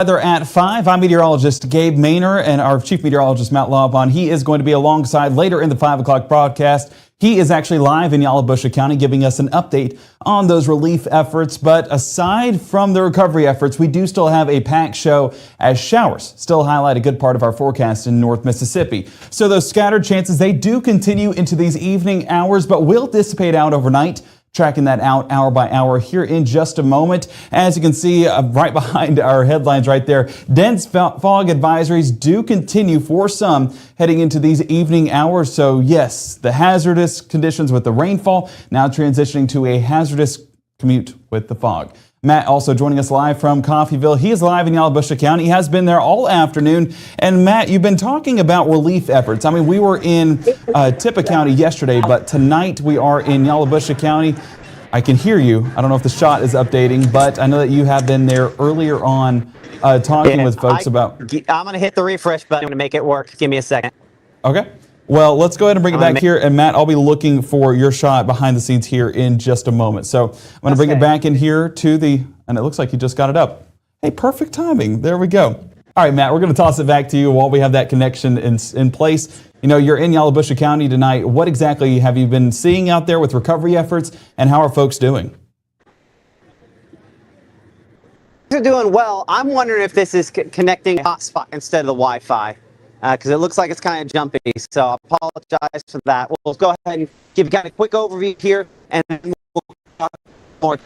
Weather at 5. I'm meteorologist Gabe Maynor and our chief meteorologist Matt Laubon. He is going to be alongside later in the 5 o'clock broadcast. He is actually live in Yalobusha County giving us an update on those relief efforts. But aside from the recovery efforts, we do still have a packed show as showers still highlight a good part of our forecast in North Mississippi. So those scattered chances, they do continue into these evening hours, but will dissipate out overnight. Tracking that out hour by hour here in just a moment. As you can see right behind our headlines right there, dense fog advisories do continue for some heading into these evening hours. So yes, the hazardous conditions with the rainfall now transitioning to a hazardous commute with the fog. Matt also joining us live from Coffeyville. He is live in Yalobusha County. He has been there all afternoon. And Matt, you've been talking about relief efforts. I mean, we were in Tippah County yesterday, but tonight we are in Yalobusha County. I can hear you. I don't know if the shot is updating, but I know that you have been there earlier on talking with folks about... I'm going to hit the refresh button to make it work. Give me a second. Okay. Well, let's go ahead and bring it back here. And Matt, I'll be looking for your shot behind the scenes here in just a moment. So I'm going to bring it back in here to the, and it looks like you just got it up. Hey, perfect timing. There we go. All right, Matt, we're going to toss it back to you while we have that connection in place. You know, you're in Yalobusha County tonight. What exactly have you been seeing out there with recovery efforts, and how are folks doing? They're doing well. I'm wondering if this is connecting a hotspot instead of the Wi-Fi. Because it looks like it's kind of jumpy, so I apologize for that. We'll go ahead and give you kind of a quick overview here, and then we'll talk more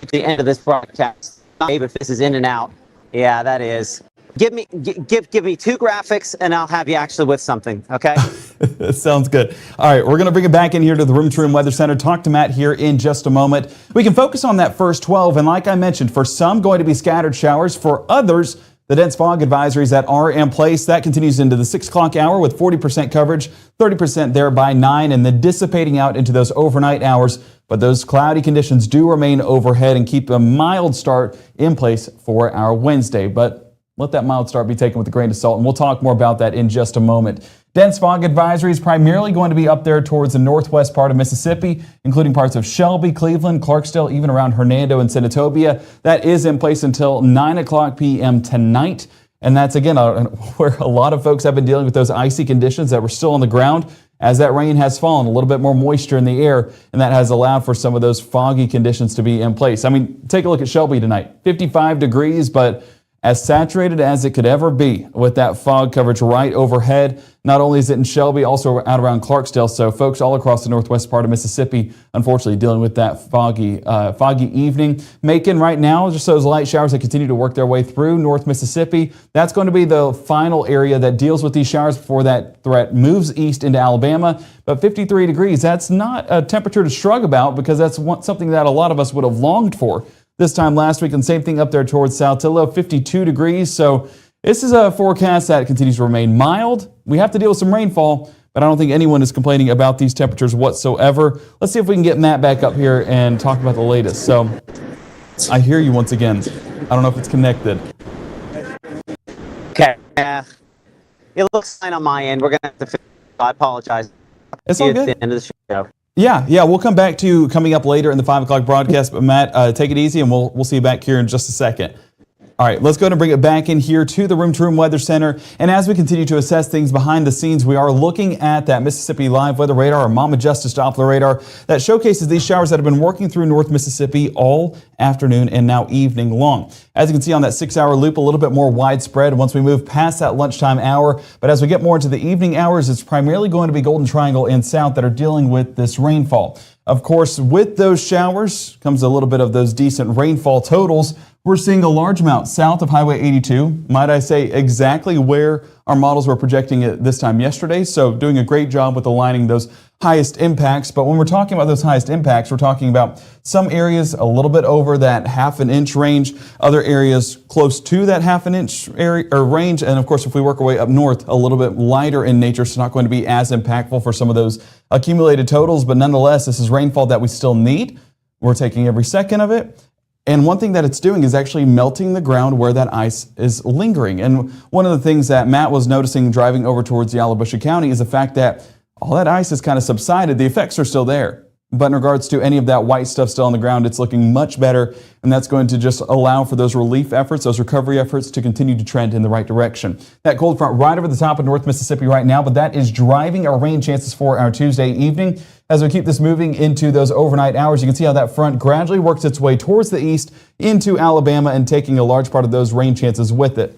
at the end of this broadcast. Maybe if this is in and out. Yeah, that is. Give me two graphics, and I'll have you actually with something, okay? Sounds good. All right, we're going to bring it back in here to the Room to Room Weather Center. Talk to Matt here in just a moment. We can focus on that first 12, and like I mentioned, for some going to be scattered showers, for others, the dense fog advisories that are in place, that continues into the 6 o'clock hour with 40% coverage, 30% there by 9, and then dissipating out into those overnight hours. But those cloudy conditions do remain overhead and keep a mild start in place for our Wednesday. But let that mild start be taken with a grain of salt, and we'll talk more about that in just a moment. Dense fog advisories primarily going to be up there towards the northwest part of Mississippi, including parts of Shelby, Cleveland, Clarksdale, even around Hernando and Senatobia. That is in place until 9 o'clock p.m. tonight. And that's, again, where a lot of folks have been dealing with those icy conditions that were still on the ground as that rain has fallen, a little bit more moisture in the air, and that has allowed for some of those foggy conditions to be in place. I mean, take a look at Shelby tonight, 55 degrees, but as saturated as it could ever be with that fog coverage right overhead. Not only is it in Shelby, also out around Clarksdale. So folks all across the northwest part of Mississippi, unfortunately, dealing with that foggy evening. Macon right now, just those light showers that continue to work their way through North Mississippi. That's going to be the final area that deals with these showers before that threat moves east into Alabama. But 53 degrees, that's not a temperature to shrug about, because that's something that a lot of us would have longed for this time last week. And same thing up there towards Saltillo, 52 degrees. So this is a forecast that continues to remain mild. We have to deal with some rainfall, but I don't think anyone is complaining about these temperatures whatsoever. Let's see if we can get Matt back up here and talk about the latest. So I hear you once again. I don't know if it's connected. Okay. It looks fine on my end. We're going to have to fix it. I apologize. It's all good. At the end of the show. Yeah, we'll come back to you coming up later in the 5 o'clock broadcast. But Matt, take it easy, and we'll see you back here in just a second. All right, let's go ahead and bring it back in here to the Room to Room Weather Center. And as we continue to assess things behind the scenes, we are looking at that Mississippi Live Weather Radar, or Mama Justice Doppler radar, that showcases these showers that have been working through North Mississippi all afternoon and now evening long. As you can see on that 6-hour loop, a little bit more widespread once we move past that lunchtime hour. But as we get more into the evening hours, it's primarily going to be Golden Triangle and South that are dealing with this rainfall. Of course, with those showers comes a little bit of those decent rainfall totals. We're seeing a large amount south of Highway 82. Might I say exactly where our models were projecting it this time yesterday. So doing a great job with aligning those highest impacts. But when we're talking about those highest impacts, we're talking about some areas a little bit over that ½ inch range, other areas close to that ½ inch area or range. And of course, if we work our way up north, a little bit lighter in nature, so not going to be as impactful for some of those accumulated totals. But nonetheless, this is rainfall that we still need. We're taking every second of it. And one thing that it's doing is actually melting the ground where that ice is lingering. And one of the things that Matt was noticing driving over towards Yalobusha County is the fact that all that ice has kind of subsided. The effects are still there. But in regards to any of that white stuff still on the ground, it's looking much better, and that's going to just allow for those relief efforts, those recovery efforts to continue to trend in the right direction. That cold front right over the top of North Mississippi right now, but that is driving our rain chances for our Tuesday evening. As we keep this moving into those overnight hours, you can see how that front gradually works its way towards the east into Alabama and taking a large part of those rain chances with it.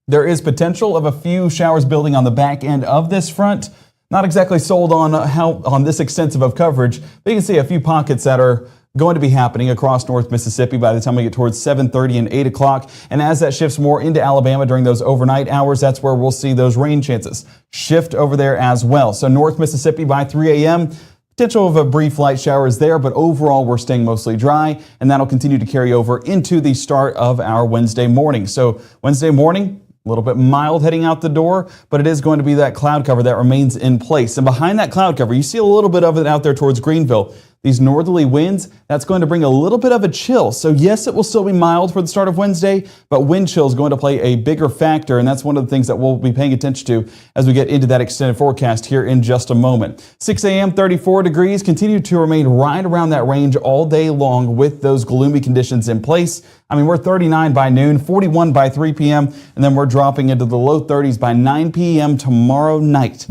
There is potential of a few showers building on the back end of this front. Not exactly sold on this extensive of coverage, but you can see a few pockets that are going to be happening across North Mississippi by the time we get towards 7:30 and 8 o'clock. And as that shifts more into Alabama during those overnight hours, that's where we'll see those rain chances shift over there as well. So North Mississippi by 3 a.m., potential of a brief light showers there, but overall we're staying mostly dry, and that'll continue to carry over into the start of our Wednesday morning. So Wednesday morning, a little bit mild heading out the door, but it is going to be that cloud cover that remains in place. And behind that cloud cover, you see a little bit of it out there towards Greenville. These northerly winds, that's going to bring a little bit of a chill. So yes, it will still be mild for the start of Wednesday, but wind chill is going to play a bigger factor, and that's one of the things that we'll be paying attention to as we get into that extended forecast here in just a moment. 6 a.m., 34 degrees, continue to remain right around that range all day long with those gloomy conditions in place. I mean, we're 39 by noon, 41 by 3 p.m., and then we're dropping into the low 30s by 9 p.m. tomorrow night.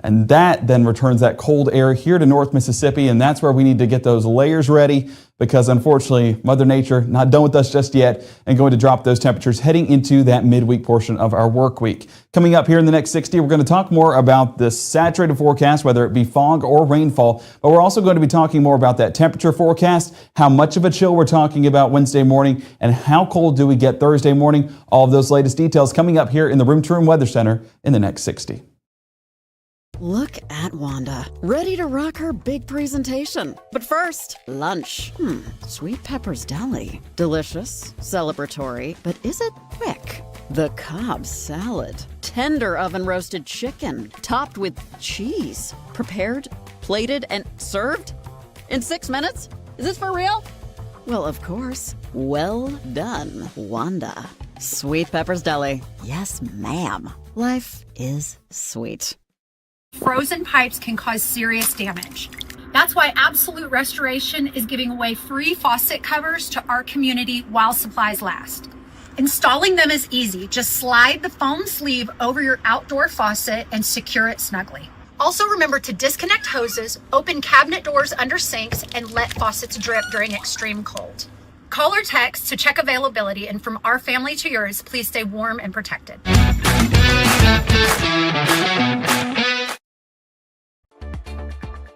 And that then returns that cold air here to North Mississippi, and that's where we need to get those layers ready because unfortunately, Mother Nature not done with us just yet and going to drop those temperatures heading into that midweek portion of our work week. Coming up here in the next 60, we're going to talk more about the saturated forecast, whether it be fog or rainfall, but we're also going to be talking more about that temperature forecast, how much of a chill we're talking about Wednesday morning, and how cold do we get Thursday morning. All of those latest details coming up here in the Room to Room Weather Center in the next 60. Look at Wanda, ready to rock her big presentation. But first, lunch. Sweet Pepper's Deli. Delicious, celebratory, but is it quick? The Cobb salad. Tender oven roasted chicken, topped with cheese. Prepared, plated, and served? In 6 minutes? Is this for real? Well, of course. Well done, Wanda. Sweet Pepper's Deli. Yes, ma'am. Life is sweet. Frozen pipes can cause serious damage. That's why Absolute Restoration is giving away free faucet covers to our community while supplies last. Installing them is easy. Just slide the foam sleeve over your outdoor faucet and secure it snugly. Also remember to disconnect hoses, open cabinet doors under sinks, and let faucets drip during extreme cold. Call or text to check availability, and from our family to yours, please stay warm and protected.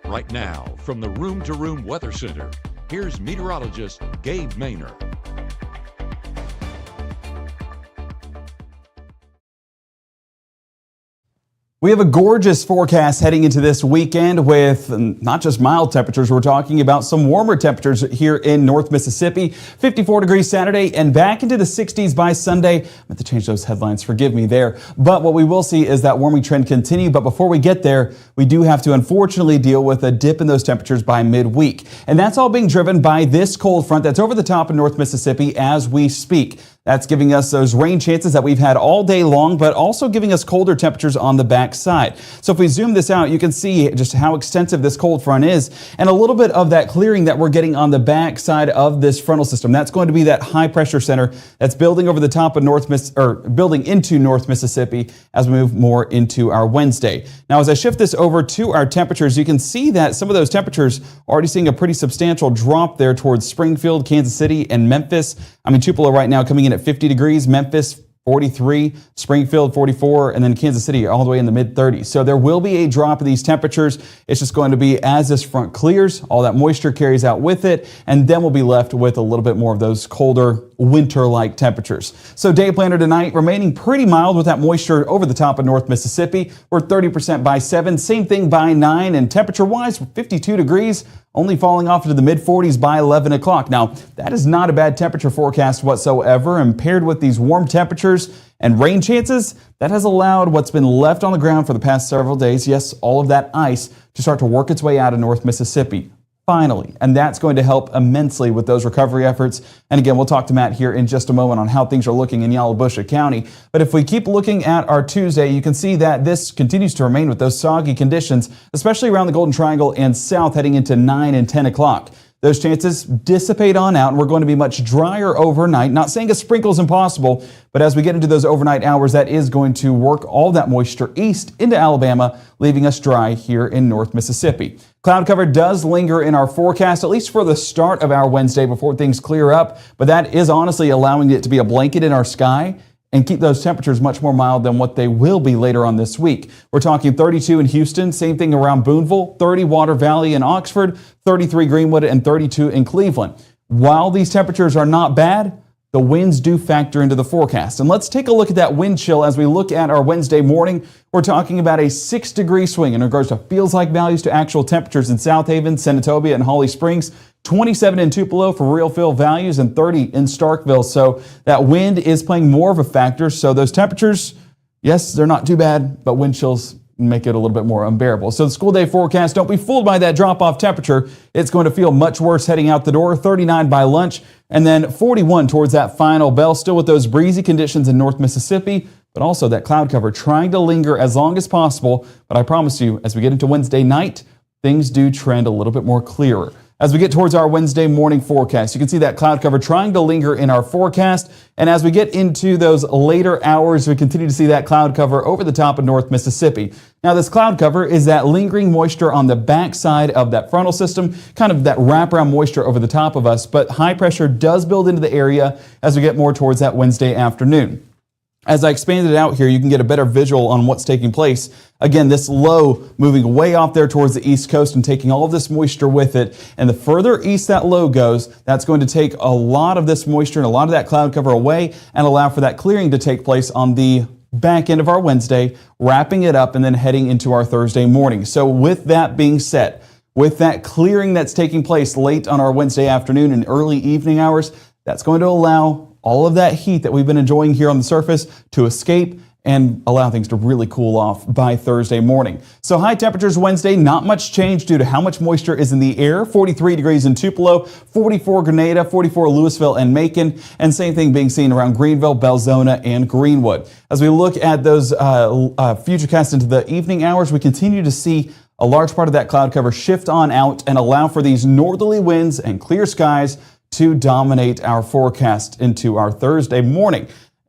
Right now, from the Room to Room Weather Center, here's meteorologist Gabe Maynor. We have a gorgeous forecast heading into this weekend with not just mild temperatures. We're talking about some warmer temperatures here in North Mississippi. 54 degrees Saturday and back into the 60s by Sunday. I meant to change those headlines. Forgive me there. But what we will see is that warming trend continue. But before we get there, we do have to unfortunately deal with a dip in those temperatures by midweek. And that's all being driven by this cold front that's over the top of North Mississippi as we speak. That's giving us those rain chances that we've had all day long, but also giving us colder temperatures on the backside. So if we zoom this out, you can see just how extensive this cold front is and a little bit of that clearing that we're getting on the backside of this frontal system. That's going to be that high pressure center that's building over the top of building into North Mississippi as we move more into our Wednesday. Now, as I shift this over to our temperatures, you can see that some of those temperatures are already seeing a pretty substantial drop there towards Springfield, Kansas City, and Memphis. I mean, Tupelo right now coming in at 50 degrees, Memphis 43, Springfield 44, and then Kansas City all the way in the mid 30s. So there will be a drop of these temperatures. It's just going to be as this front clears, all that moisture carries out with it, and then we'll be left with a little bit more of those colder winter-like temperatures. So day planner tonight remaining pretty mild with that moisture over the top of North Mississippi. We're 30% by 7, same thing by 9, and temperature-wise, 52 degrees, only falling off into the mid-40s by 11 o'clock. Now, that is not a bad temperature forecast whatsoever, and paired with these warm temperatures and rain chances, that has allowed what's been left on the ground for the past several days, yes, all of that ice, to start to work its way out of North Mississippi. finally. And that's going to help immensely with those recovery efforts. And again, we'll talk to Matt here in just a moment on how things are looking in Yalobusha County. But if we keep looking at our Tuesday, you can see that this continues to remain with those soggy conditions, especially around the Golden Triangle and south heading into 9 and 10 o'clock. Those chances dissipate on out, and we're going to be much drier overnight. Not saying a sprinkle is impossible, but as we get into those overnight hours, that is going to work all that moisture east into Alabama, leaving us dry here in North Mississippi. Cloud cover does linger in our forecast, at least for the start of our Wednesday before things clear up, but that is honestly allowing it to be a blanket in our sky and keep those temperatures much more mild than what they will be later on this week. We're talking 32 in Houston, same thing around Boonville, 30 Water Valley and Oxford, 33 Greenwood, and 32 in Cleveland. While these temperatures are not bad, the winds do factor into the forecast. And let's take a look at that wind chill as we look at our Wednesday morning. We're talking about a 6-degree swing in regards to feels like values to actual temperatures in South Haven, Senatobia, and Holly Springs. 27 in Tupelo for real feel values and 30 in Starkville. So that wind is playing more of a factor. So those temperatures, yes, they're not too bad, but wind chills make it a little bit more unbearable. So the school day forecast, don't be fooled by that drop-off temperature. It's going to feel much worse heading out the door, 39 by lunch, and then 41 towards that final bell, still with those breezy conditions in North Mississippi, but also that cloud cover trying to linger as long as possible. But I promise you, as we get into Wednesday night, things do trend a little bit more clearer. As we get towards our Wednesday morning forecast, you can see that cloud cover trying to linger in our forecast. And as we get into those later hours, we continue to see that cloud cover over the top of North Mississippi. Now, this cloud cover is that lingering moisture on the backside of that frontal system, kind of that wraparound moisture over the top of us. But high pressure does build into the area as we get more towards that Wednesday afternoon. As I expanded it out here, you can get a better visual on what's taking place. Again, this low moving way off there towards the east coast and taking all of this moisture with it. And the further east that low goes, that's going to take a lot of this moisture and a lot of that cloud cover away and allow for that clearing to take place on the back end of our Wednesday, wrapping it up and then heading into our Thursday morning. So with that being said, with that clearing that's taking place late on our Wednesday afternoon and early evening hours, that's going to allow all of that heat that we've been enjoying here on the surface to escape and allow things to really cool off by Thursday morning. So high temperatures Wednesday, not much change due to how much moisture is in the air. 43 degrees in Tupelo, 44 Grenada, 44 Louisville and Macon, and same thing being seen around Greenville, Belzona, and Greenwood. As we look at those futurecasts into the evening hours, we continue to see a large part of that cloud cover shift on out and allow for these northerly winds and clear skies to dominate our forecast into our Thursday morning.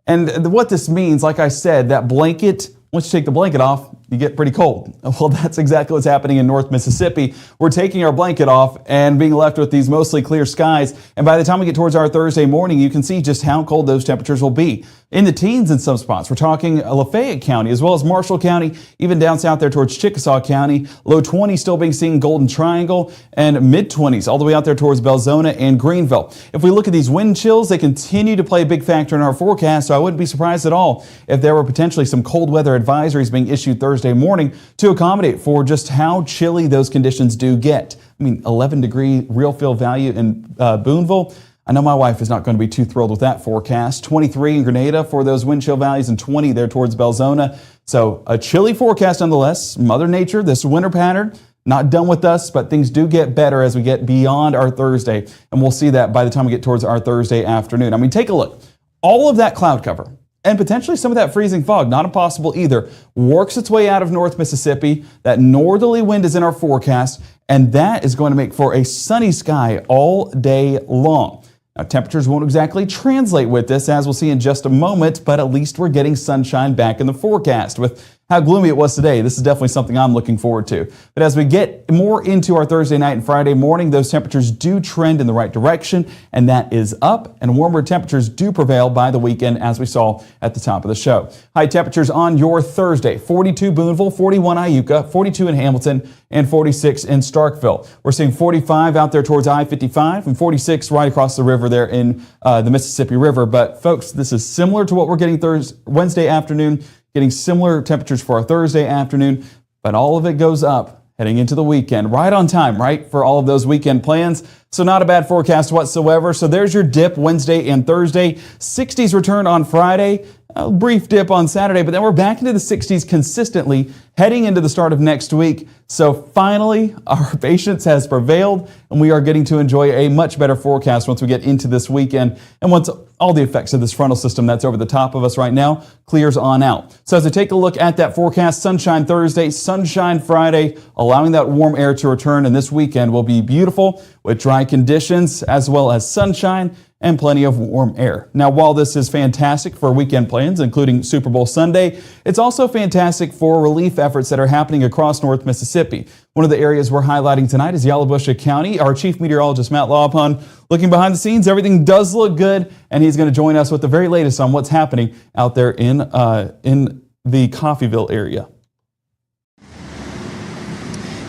And what this means, like I said, that blanket, once you take the blanket off, you get pretty cold. Well, that's exactly what's happening in North Mississippi. We're taking our blanket off and being left with these mostly clear skies. And by the time we get towards our Thursday morning, you can see just how cold those temperatures will be. In the teens in some spots, we're talking Lafayette County as well as Marshall County, even down south there towards Chickasaw County. Low 20s still being seen in Golden Triangle and mid 20s all the way out there towards Belzona and Greenville. If we look at these wind chills, they continue to play a big factor in our forecast. So I wouldn't be surprised at all if there were potentially some cold weather advisories being issued Thursday morning to accommodate for just how chilly those conditions do get. I mean, 11-degree real feel value in Boonville. I know my wife is not going to be too thrilled with that forecast. 23 in Grenada for those wind chill values and 20 there towards Belzona. So a chilly forecast nonetheless. Mother Nature, this winter pattern, not done with us, but things do get better as we get beyond our Thursday. And we'll see that by the time we get towards our Thursday afternoon. I mean, take a look. All of that cloud cover and potentially some of that freezing fog, not impossible either, works its way out of North Mississippi. That northerly wind is in our forecast, and that is going to make for a sunny sky all day long. Now, temperatures won't exactly translate with this, as we'll see in just a moment, but at least we're getting sunshine back in the forecast. With how gloomy it was today, this is definitely something I'm looking forward to. But as we get more into our Thursday night and Friday morning, those temperatures do trend in the right direction, and that is up, and warmer temperatures do prevail by the weekend, as we saw at the top of the show. High temperatures on your Thursday: 42 Boonville, 41 Iuka, 42 in Hamilton, and 46 in Starkville. We're seeing 45 out there towards I-55 and 46 right across the river there in the Mississippi River. But folks, this is similar to what we're getting Wednesday afternoon, getting similar temperatures for our Thursday afternoon, but all of it goes up heading into the weekend. Right on time, right, for all of those weekend plans. So not a bad forecast whatsoever. So there's your dip Wednesday and Thursday. 60s return on Friday. A brief dip on Saturday, but then we're back into the 60s consistently heading into the start of next week. So finally, our patience has prevailed, and we are getting to enjoy a much better forecast once we get into this weekend and once all the effects of this frontal system that's over the top of us right now clears on out. So as I take a look at that forecast, sunshine Thursday, sunshine Friday, allowing that warm air to return, and this weekend will be beautiful with dry conditions as well as sunshine and plenty of warm air. Now, while this is fantastic for weekend plans, including Super Bowl Sunday, it's also fantastic for relief efforts that are happening across North Mississippi. One of the areas we're highlighting tonight is Yalobusha County. Our chief meteorologist, Matt Lawpon, looking behind the scenes. Everything does look good, and he's going to join us with the very latest on what's happening out there in the Coffeyville area.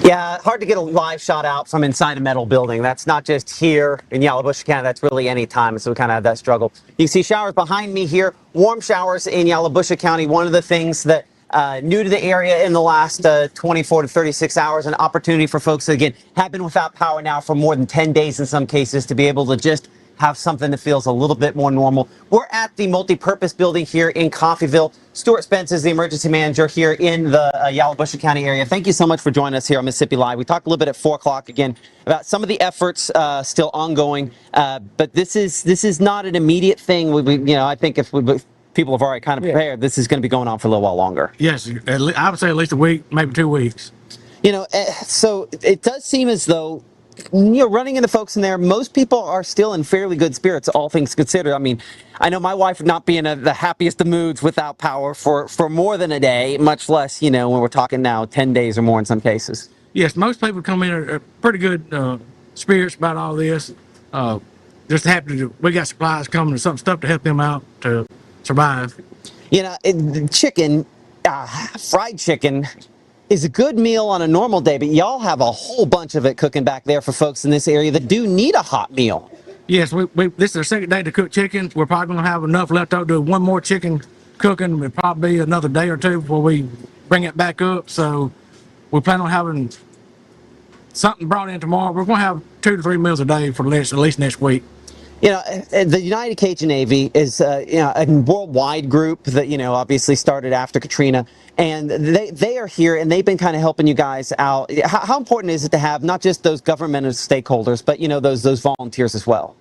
Yeah, hard to get a live shot out from inside a metal building. That's not just here in Yalobusha County. That's really any time. So we kind of have that struggle. You see showers behind me here, warm showers in Yalobusha County. One of the things that new to the area in the last 24 to 36 hours, an opportunity for folks that, again, have been without power now for more than 10 days in some cases to be able to just have something that feels a little bit more normal. We're at the multi-purpose building here in Coffeyville. Stuart Spence is the emergency manager here in the Yalobusha County area. Thank you so much for joining us here on Mississippi Live. We talked a little bit at 4 o'clock again about some of the efforts still ongoing, but this is not an immediate thing. I think if people have already kind of prepared, this is going to be going on for a little while longer. Yes, I would say at least a week, maybe 2 weeks. So it does seem as though, running into folks in there, most people are still in fairly good spirits, all things considered. I mean, I know my wife would not be in the happiest of moods without power for more than a day, much less, when we're talking now 10 days or more in some cases. Yes, most people come in are pretty good spirits about all this. Just happy we got supplies coming and some stuff to help them out to survive. Chicken, fried chicken, is a good meal on a normal day, but y'all have a whole bunch of it cooking back there for folks in this area that do need a hot meal. Yes, this is our second day to cook chicken. We're probably going to have enough left over to do one more chicken cooking. It'll probably be another day or two before we bring it back up. So we plan on having something brought in tomorrow. We're going to have 2 to 3 meals a day for at least next week. The United Cajun Navy is a worldwide group that obviously started after Katrina, and they are here and they've been kind of helping you guys out. How important is it to have not just those governmental stakeholders, but those volunteers as well?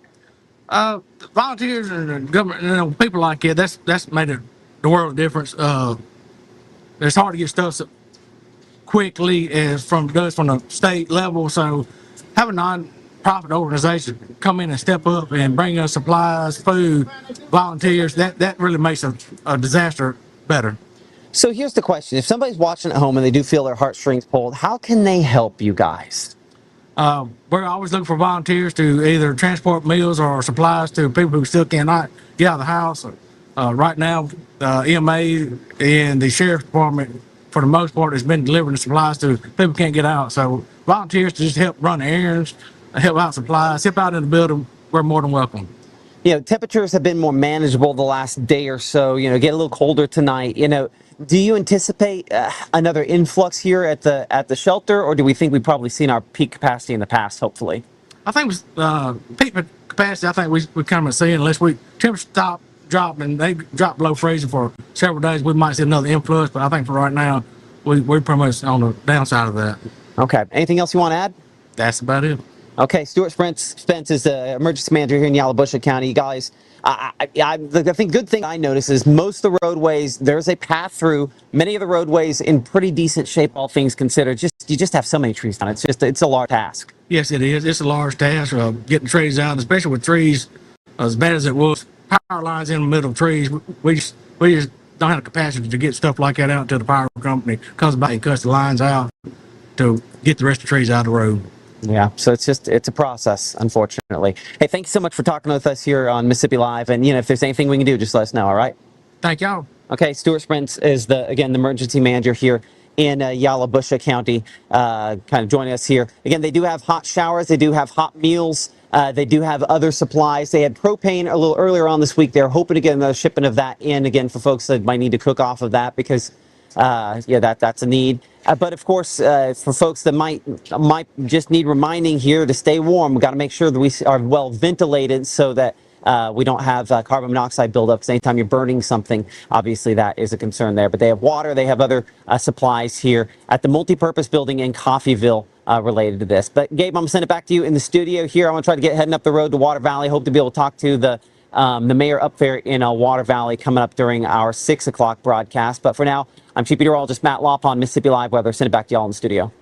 Volunteers and government, people like it. That's made the world of difference. It's hard to get stuff quickly from the state level, so having non-profit organization come in and step up and bring us supplies, food, volunteers, that really makes a disaster better. So here's the question. If somebody's watching at home and they do feel their heartstrings pulled, how can they help you guys? We're always looking for volunteers to either transport meals or supplies to people who still cannot get out of the house. Right now, EMA and the Sheriff's Department, for the most part, has been delivering supplies to people who can't get out. So volunteers to just help run errands, help out supplies, help out in the building, we're more than welcome. Temperatures have been more manageable the last day or so, get a little colder tonight. Do you anticipate another influx here at the shelter, or do we think we've probably seen our peak capacity in the past, hopefully? I think peak capacity, I think we kind of see, unless temperatures stop dropping, they drop below freezing for several days, we might see another influx, but I think for right now, we're pretty much on the downside of that. Okay. Anything else you want to add? That's about it. Okay, Stuart Spence is the emergency manager here in Yalobusha County. You guys, I think good thing I notice is most of the roadways, there's a path through. Many of the roadways in pretty decent shape, all things considered. You just have so many trees down. It's a large task. Yes, it is. It's a large task getting trees out, especially with trees as bad as it was. Power lines in the middle of trees. We just don't have the capacity to get stuff like that out until the power company comes by and cuts the lines out to get the rest of the trees out of the road. Yeah, so it's a process, unfortunately. Hey, thank you so much for talking with us here on Mississippi Live. And, if there's anything we can do, just let us know, all right? Thank y'all. Okay, Stuart Spence is the emergency manager here in Yalobusha County, kind of joining us here. Again, they do have hot showers. They do have hot meals. They do have other supplies. They had propane a little earlier on this week. They're hoping to get another shipment of that in, again, for folks that might need to cook off of that because, that's a need. But of course, for folks that might just need reminding here to stay warm, we've got to make sure that we are well ventilated so that we don't have carbon monoxide buildup. Because anytime you're burning something, obviously that is a concern there. But they have water, they have other supplies here at the multipurpose building in Coffeyville related to this. But Gabe, I'm going to send it back to you in the studio here. I want to try to get heading up the road to Water Valley. Hope to be able to talk to the mayor up there in Water Valley coming up during our 6 o'clock broadcast. But for now, I'm Chief Meteorologist Matt Lawpon, Mississippi Live Weather. Send it back to y'all in the studio.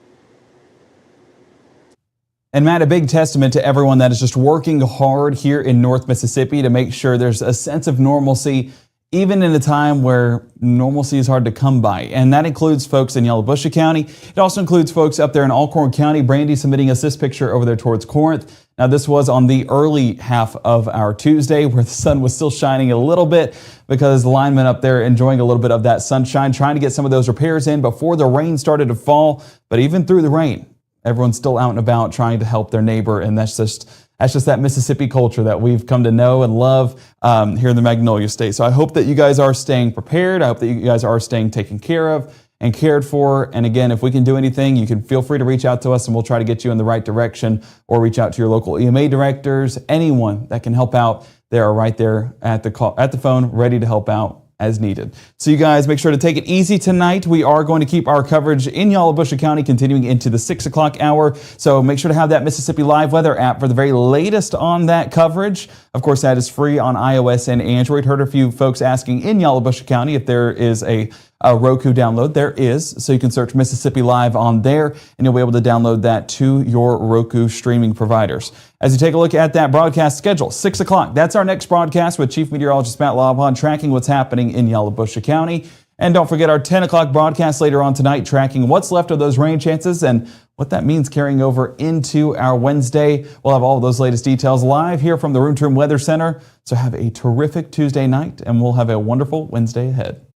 And Matt, a big testament to everyone that is just working hard here in North Mississippi to make sure there's a sense of normalcy, even in a time where normalcy is hard to come by. And that includes folks in Yalobusha County. It also includes folks up there in Alcorn County. Brandy submitting us this picture over there towards Corinth. Now, this was on the early half of our Tuesday where the sun was still shining a little bit because the linemen up there enjoying a little bit of that sunshine, trying to get some of those repairs in before the rain started to fall. But even through the rain, everyone's still out and about trying to help their neighbor. And that's just that Mississippi culture that we've come to know and love here in the Magnolia State. So I hope that you guys are staying prepared. I hope that you guys are staying taken care of and cared for. And again, if we can do anything, you can feel free to reach out to us and we'll try to get you in the right direction, or reach out to your local EMA directors. Anyone that can help out, they are right there at the phone, ready to help out as needed. So you guys make sure to take it easy tonight. We are going to keep our coverage in Yalobusha County continuing into the 6 o'clock hour. So make sure to have that Mississippi Live Weather app for the very latest on that coverage. Of course, that is free on iOS and Android. Heard a few folks asking in Yalobusha County if there is a Roku download. There is. So you can search Mississippi Live on there and you'll be able to download that to your Roku streaming providers. As you take a look at that broadcast schedule, 6 o'clock, that's our next broadcast with Chief Meteorologist Matt Lawpon tracking what's happening in Yalobusha County. And don't forget our 10 o'clock broadcast later on tonight, tracking what's left of those rain chances and what that means carrying over into our Wednesday. We'll have all of those latest details live here from the Room to Room Weather Center. So have a terrific Tuesday night and we'll have a wonderful Wednesday ahead.